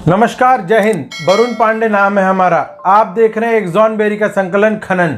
नमस्कार, जय हिंद। वरुण पांडे नाम है हमारा। आप देख रहे हैं एक्सॉन बेरी का संकलन खनन।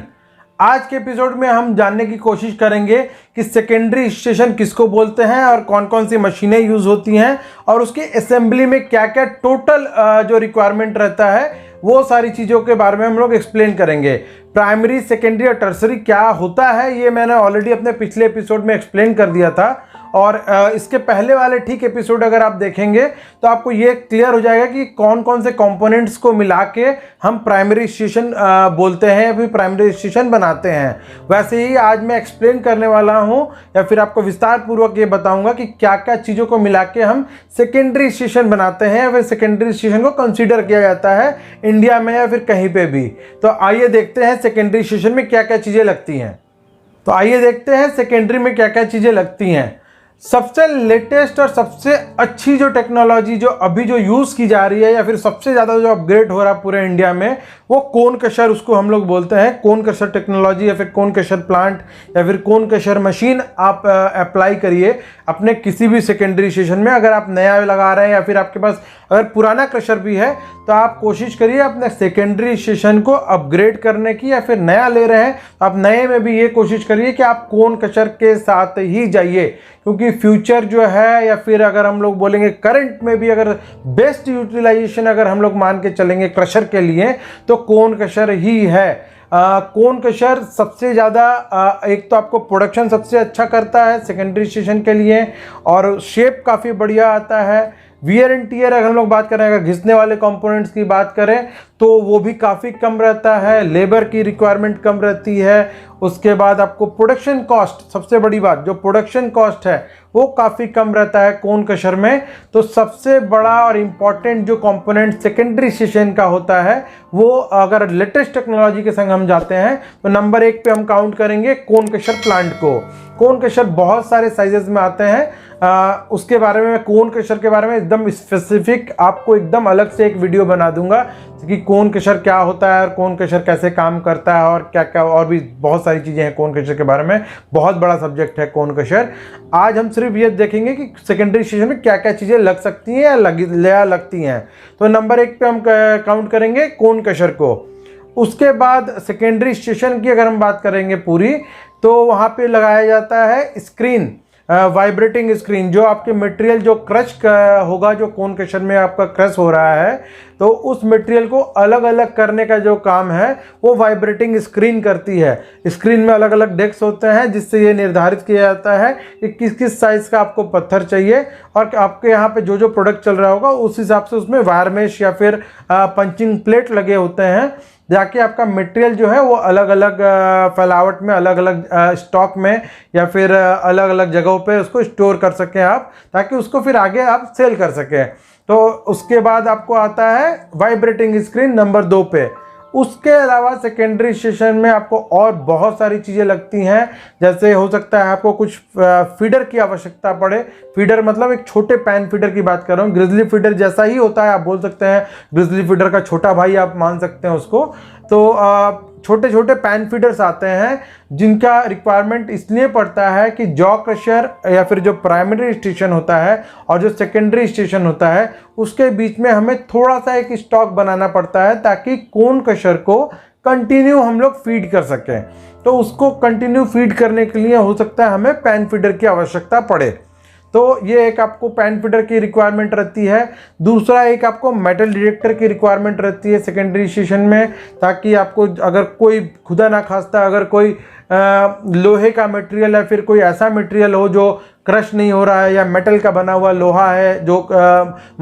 आज के एपिसोड में हम जानने की कोशिश करेंगे कि सेकेंडरी स्टेशन किसको बोलते हैं और कौन कौन सी मशीनें यूज होती हैं और उसकी असेंबली में क्या क्या टोटल जो रिक्वायरमेंट रहता है वो सारी चीज़ों के बारे में हम लोग एक्सप्लेन करेंगे। प्राइमरी, सेकेंडरी और टर्सरी क्या होता है ये मैंने ऑलरेडी अपने पिछले एपिसोड में एक्सप्लेन कर दिया था और इसके पहले वाले ठीक एपिसोड अगर आप देखेंगे तो आपको ये क्लियर हो जाएगा कि कौन कौन से कंपोनेंट्स को मिला के हम प्राइमरी स्टेशन बोलते हैं या फिर प्राइमरी स्टेशन बनाते हैं। वैसे ही आज मैं एक्सप्लेन करने वाला हूँ या फिर आपको विस्तार पूर्वक ये बताऊंगा कि क्या क्या चीज़ों को मिला के हम सेकेंडरी स्टेशन बनाते हैं या फिर सेकेंडरी स्टेशन को कंसिडर किया जाता है इंडिया में या फिर कहीं पर भी। तो आइए देखते हैं सेकेंडरी स्टेशन में क्या क्या चीज़ें लगती हैं। तो आइए देखते हैं सेकेंडरी में क्या क्या चीज़ें लगती हैं। सबसे लेटेस्ट और सबसे अच्छी जो टेक्नोलॉजी जो अभी जो यूज़ की जा रही है या फिर सबसे ज़्यादा जो अपग्रेड हो रहा है पूरे इंडिया में वो कोन क्रशर, उसको हम लोग बोलते हैं कोन क्रशर टेक्नोलॉजी या फिर कोन क्रशर प्लांट या फिर कोन क्रशर मशीन। आप अप्लाई करिए अपने किसी भी सेकेंडरी स्टेशन में। अगर आप नया लगा रहे हैं या फिर आपके पास अगर पुराना क्रशर भी है तो आप कोशिश करिए अपने सेकेंडरी स्टेशन को अपग्रेड करने की, या फिर नया ले रहे हैं तो आप नए में भी ये कोशिश करिए कि आप कोन क्रशर के साथ ही जाइए, क्योंकि फ्यूचर जो है या फिर अगर हम लोग बोलेंगे करंट में भी अगर बेस्ट यूटिलाइजेशन अगर हम लोग मान के चलेंगे क्रशर के लिए तो कोन क्रशर ही है। कोन क्रशर सबसे ज़्यादा एक तो आपको प्रोडक्शन सबसे अच्छा करता है सेकेंडरी स्टेशन के लिए और शेप काफ़ी बढ़िया आता है। वियर एंड टियर अगर हम लोग बात करें, अगर घिसने वाले कंपोनेंट्स की बात करें तो वो भी काफ़ी कम रहता है। लेबर की रिक्वायरमेंट कम रहती है। उसके बाद आपको प्रोडक्शन कॉस्ट, सबसे बड़ी बात जो प्रोडक्शन कॉस्ट है वो काफ़ी कम रहता है कोन क्रशर में। तो सबसे बड़ा और इम्पॉर्टेंट जो कंपोनेंट सेकेंडरी स्टेशन का होता है वो अगर लेटेस्ट टेक्नोलॉजी के संग हम जाते हैं तो नंबर 1 पे हम काउंट करेंगे कोन क्रशर प्लांट को। कोन क्रशर बहुत सारे साइजेस में आते हैं। उसके बारे में, कोन क्रशर के बारे में एकदम स्पेसिफिक आपको एकदम अलग से एक वीडियो बना दूंगा कि कोन क्रशर क्या होता है और कोन क्रशर कैसे काम करता है और क्या क्या और भी बहुत सारी चीज़ें हैं कोन क्रशर के बारे में। बहुत बड़ा सब्जेक्ट है कोन क्रशर। आज हम सिर्फ ये देखेंगे कि सेकेंडरी स्टेशन में क्या क्या चीज़ें लग सकती हैं या लगती हैं। तो नंबर 1 पे हम काउंट करेंगे कोन क्रशर को। उसके बाद सेकेंडरी स्टेशन की अगर हम बात करेंगे पूरी, तो वहाँ पे लगाया जाता है स्क्रीन, वाइब्रेटिंग स्क्रीन। जो आपके मटेरियल जो क्रश होगा, जो कोन क्रशर में आपका क्रश हो रहा है तो उस मटेरियल को अलग अलग करने का जो काम है वो वाइब्रेटिंग स्क्रीन करती है। स्क्रीन में अलग अलग डेस्क होते हैं जिससे ये निर्धारित किया जाता है कि किस किस साइज़ का आपको पत्थर चाहिए और आपके यहाँ पे जो जो प्रोडक्ट चल रहा होगा उस हिसाब से उसमें वायर मेश या फिर पंचिंग प्लेट लगे होते हैं, जाके आपका मटेरियल जो है वो अलग अलग फैलावट में, अलग अलग स्टॉक में या फिर अलग अलग जगहों पे उसको स्टोर कर सकें आप, ताकि उसको फिर आगे आप सेल कर सकें। तो उसके बाद आपको आता है वाइब्रेटिंग स्क्रीन नंबर 2 पे। उसके अलावा सेकेंडरी स्टेशन में आपको और बहुत सारी चीज़ें लगती हैं। जैसे हो सकता है आपको कुछ फीडर की आवश्यकता पड़े। फीडर मतलब एक छोटे पैन फीडर की बात कर रहा हूँ। ग्रिजली फीडर जैसा ही होता है, आप बोल सकते हैं ग्रिजली फीडर का छोटा भाई आप मान सकते हैं उसको। तो छोटे छोटे पैन फीडर्स आते हैं जिनका रिक्वायरमेंट इसलिए पड़ता है कि जॉ क्रशर या फिर जो प्राइमरी स्टेशन होता है और जो सेकेंडरी स्टेशन होता है उसके बीच में हमें थोड़ा सा एक स्टॉक बनाना पड़ता है ताकि कोन क्रशर को कंटिन्यू हम लोग फीड कर सकें। तो उसको कंटिन्यू फीड करने के लिए हो सकता है हमें पैन फीडर की आवश्यकता पड़े। तो ये एक आपको पैन फीडर की रिक्वायरमेंट रहती है। दूसरा एक आपको मेटल डिटेक्टर की रिक्वायरमेंट रहती है सेकेंडरी स्टेशन में, ताकि आपको अगर कोई खुदा ना खास्ता अगर कोई लोहे का मटेरियल या फिर कोई ऐसा मटेरियल हो जो क्रश नहीं हो रहा है या मेटल का बना हुआ लोहा है जो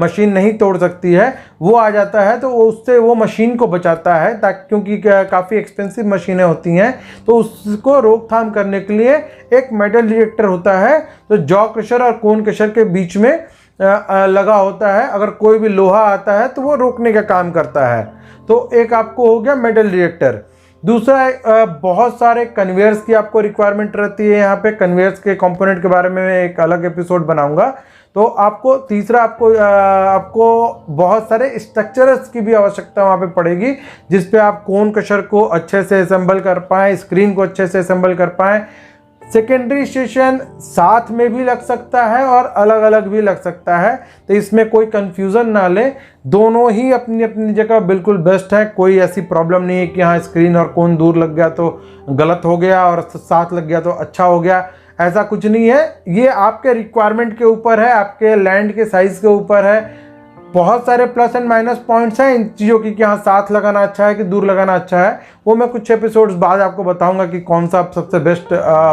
मशीन नहीं तोड़ सकती है, वो आ जाता है तो उससे वो मशीन को बचाता है, ताकि क्योंकि काफ़ी एक्सपेंसिव मशीनें होती हैं तो उसको रोकथाम करने के लिए एक मेटल डिटेक्टर होता है तो जॉ क्रशर और कोन क्रशर के बीच में लगा होता है। अगर कोई भी लोहा आता है तो वो रोकने का काम करता है। तो एक आपको हो गया मेटल डिटेक्टर। दूसरा बहुत सारे कन्वेयर्स की आपको रिक्वायरमेंट रहती है। यहाँ पे कन्वेयर्स के कंपोनेंट के बारे में मैं एक अलग एपिसोड बनाऊंगा। तो आपको तीसरा आपको बहुत सारे स्ट्रक्चर्स की भी आवश्यकता वहाँ पे पड़ेगी जिस पे आप कोन क्रशर को अच्छे से असेंबल कर पाएँ, स्क्रीन को अच्छे से असेंबल कर पाएँ। सेकेंडरी स्टेशन साथ में भी लग सकता है और अलग अलग भी लग सकता है, तो इसमें कोई कंफ्यूजन ना ले। दोनों ही अपनी अपनी जगह बिल्कुल बेस्ट है। कोई ऐसी प्रॉब्लम नहीं है कि हाँ स्क्रीन और कोन दूर लग गया तो गलत हो गया और साथ लग गया तो अच्छा हो गया, ऐसा कुछ नहीं है। ये आपके रिक्वायरमेंट के ऊपर है, आपके लैंड के साइज के ऊपर है। बहुत सारे प्लस एंड माइनस पॉइंट्स हैं इन चीज़ों की कि हाँ साथ लगाना अच्छा है कि दूर लगाना अच्छा है। वो मैं कुछ एपिसोड्स बाद आपको बताऊंगा कि कौन सा सबसे बेस्ट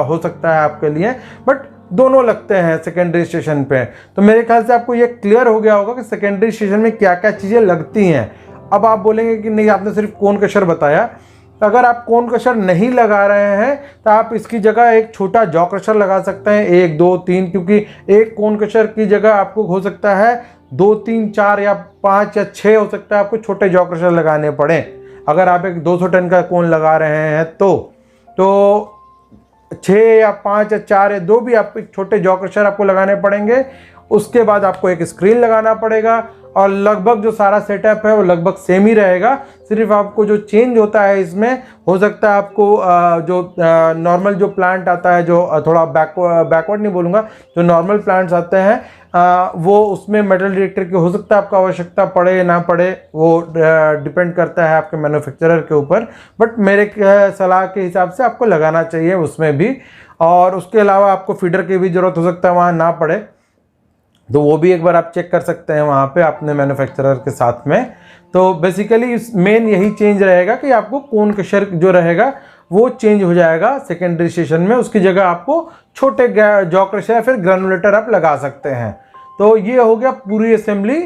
हो सकता है आपके लिए। बट दोनों लगते हैं सेकेंडरी स्टेशन पे। तो मेरे ख्याल से आपको ये क्लियर हो गया होगा कि सेकेंडरी स्टेशन में क्या क्या चीज़ें लगती हैं। अब आप बोलेंगे कि नहीं आपने सिर्फ कोन कशर बताया। अगर आप कोन क्रशर नहीं लगा रहे हैं तो आप इसकी जगह एक छोटा जॉ क्रशर लगा सकते हैं, 1 2 3, क्योंकि एक कोन क्रशर की जगह आपको हो सकता है 2 3 4 या 5 या 6 हो सकता है आपको छोटे जॉ क्रशर लगाने पड़े। अगर आप एक 200 टन का कोन लगा रहे हैं तो 6 या 5 या 4 या 2 भी आप छोटे जॉ क्रशर आपको लगाने पड़ेंगे। उसके बाद आपको एक स्क्रीन लगाना पड़ेगा और लगभग जो सारा सेटअप है वो लगभग सेम ही रहेगा। सिर्फ आपको जो चेंज होता है इसमें हो सकता है आपको जो नॉर्मल जो प्लांट आता है, जो थोड़ा बैकवर्ड नहीं बोलूँगा, जो नॉर्मल प्लांट्स आते हैं वो उसमें मेटल डिटेक्टर की हो सकता है आपको आवश्यकता पड़े ना पड़े, वो डिपेंड करता है आपके मैन्युफैक्चरर के ऊपर। बट मेरे सलाह के हिसाब से आपको लगाना चाहिए उसमें भी। और उसके अलावा आपको फीडर की भी ज़रूरत हो सकता है वहाँ ना पड़े, तो वो भी एक बार आप चेक कर सकते हैं वहाँ पे अपने मैन्युफैक्चरर के साथ में। तो बेसिकली मेन यही चेंज रहेगा कि आपको कोन कशर जो रहेगा वो चेंज हो जाएगा सेकेंडरी स्टेशन में। उसकी जगह आपको छोटे जॉ क्रशर या फिर ग्रेनुलेटर आप लगा सकते हैं। तो ये हो गया पूरी असेंबली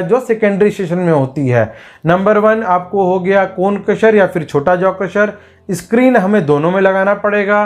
जो सेकेंडरी स्टेशन में होती है। नंबर 1 आपको हो गया कोन क्रशर या फिर छोटा जॉ क्रशर। स्क्रीन हमें दोनों में लगाना पड़ेगा।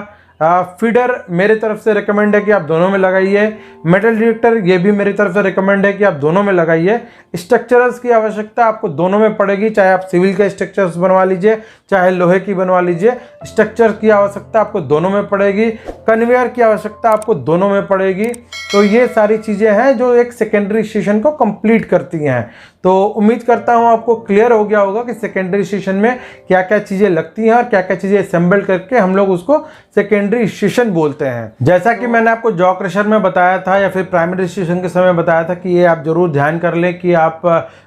फीडर मेरे तरफ से रिकमेंड है कि आप दोनों में लगाइए। मेटल डिटेक्टर ये भी मेरी तरफ से रिकमेंड है कि आप दोनों में लगाइए। स्ट्रक्चरल्स की आवश्यकता आपको दोनों में पड़ेगी, चाहे आप सिविल के स्ट्रक्चर्स बनवा लीजिए चाहे लोहे की बनवा लीजिए। स्ट्रक्चर की आवश्यकता आपको दोनों में पड़ेगी, कन्वेयर की आवश्यकता आपको दोनों में पड़ेगी। तो ये सारी चीज़ें हैं जो एक सेकेंडरी स्टेशन को कंप्लीट करती हैं। तो उम्मीद करता हूँ आपको क्लियर हो गया होगा कि सेकेंडरी स्टेशन में क्या क्या चीज़ें लगती हैं और क्या क्या चीज़ें असेंबल करके हम लोग उसको सेकेंडरी स्टेशन बोलते हैं। जैसा कि मैंने आपको जॉ क्रशर में बताया था या फिर प्राइमरी स्टेशन के समय बताया था कि ये आप जरूर ध्यान कर लें कि आप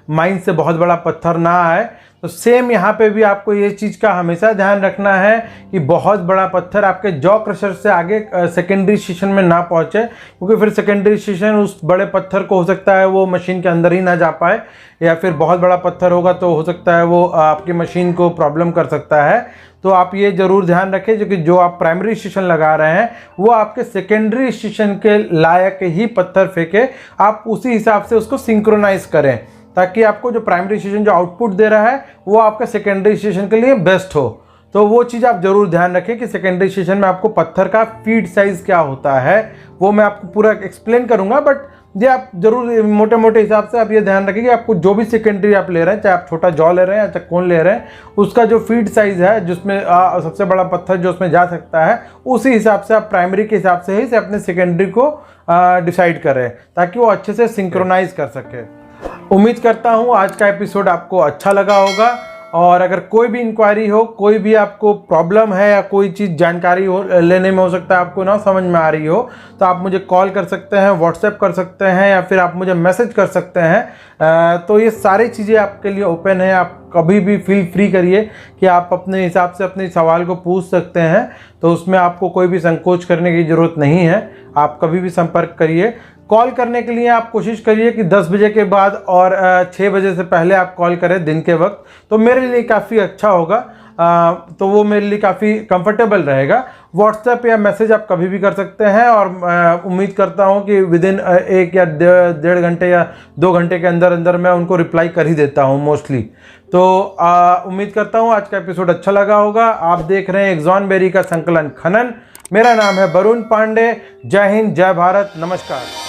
माइन से बहुत बड़ा पत्थर ना आए। तो सेम यहाँ पे भी आपको ये चीज़ का हमेशा ध्यान रखना है कि बहुत बड़ा पत्थर आपके जॉ क्रशर से आगे सेकेंडरी स्टेशन में ना पहुँचे, क्योंकि फिर सेकेंडरी स्टेशन उस बड़े पत्थर को हो सकता है वो मशीन के अंदर ही ना जा पाए, या फिर बहुत बड़ा पत्थर होगा तो हो सकता है वो आपकी मशीन को प्रॉब्लम कर सकता है। तो आप ये ज़रूर ध्यान रखें कि जो आप प्राइमरी स्टेशन लगा रहे हैं वो आपके सेकेंडरी स्टेशन के लायक ही पत्थर फेंके, आप उसी हिसाब से उसको सिंक्रोनाइज करें ताकि आपको जो प्राइमरी स्टेशन जो आउटपुट दे रहा है वो आपका सेकेंडरी स्टेशन के लिए बेस्ट हो। तो वो चीज़ आप ज़रूर ध्यान रखें कि सेकेंडरी स्टेशन में आपको पत्थर का फीट साइज़ क्या होता है वो मैं आपको पूरा एक्सप्लेन करूँगा। बट ये आप जरूर मोटे मोटे हिसाब से आप ये ध्यान रखें कि आपको जो भी सेकेंडरी आप ले रहे हैं, चाहे आप छोटा जॉ ले रहे हैं या चाहे कोन ले रहे हैं, उसका जो फीट साइज़ है जिसमें सबसे बड़ा पत्थर जो उसमें जा सकता है उसी हिसाब से आप प्राइमरी के हिसाब से ही से अपने सेकेंडरी को डिसाइड करें ताकि वो अच्छे से सिंक्रोनाइज कर सके। उम्मीद करता हूँ आज का एपिसोड आपको अच्छा लगा होगा। और अगर कोई भी इंक्वायरी हो, कोई भी आपको प्रॉब्लम है या कोई चीज़ जानकारी हो लेने में हो सकता है आपको ना समझ में आ रही हो, तो आप मुझे कॉल कर सकते हैं, व्हाट्सएप कर सकते हैं या फिर आप मुझे मैसेज कर सकते हैं। तो ये सारी चीज़ें आपके लिए ओपन है, आप कभी भी फील फ्री करिए कि आप अपने हिसाब से अपने सवाल को पूछ सकते हैं। तो उसमें आपको कोई भी संकोच करने की ज़रूरत नहीं है, आप कभी भी संपर्क करिए। कॉल करने के लिए आप कोशिश करिए कि 10 बजे के बाद और 6 बजे से पहले आप कॉल करें दिन के वक्त, तो मेरे लिए काफ़ी अच्छा होगा। तो वो मेरे लिए काफ़ी कंफर्टेबल रहेगा। व्हाट्सएप या मैसेज आप कभी भी कर सकते हैं और उम्मीद करता हूँ कि विदिन 1 या 1.5 घंटे या 2 घंटे के अंदर अंदर मैं उनको रिप्लाई कर ही देता हूँ मोस्टली। तो उम्मीद करता हूँ आज का एपिसोड अच्छा लगा होगा। आप देख रहे हैं एक्सॉन बेरी का संकलन खनन। मेरा नाम है वरुण पांडे। जय हिंद, जय भारत, नमस्कार।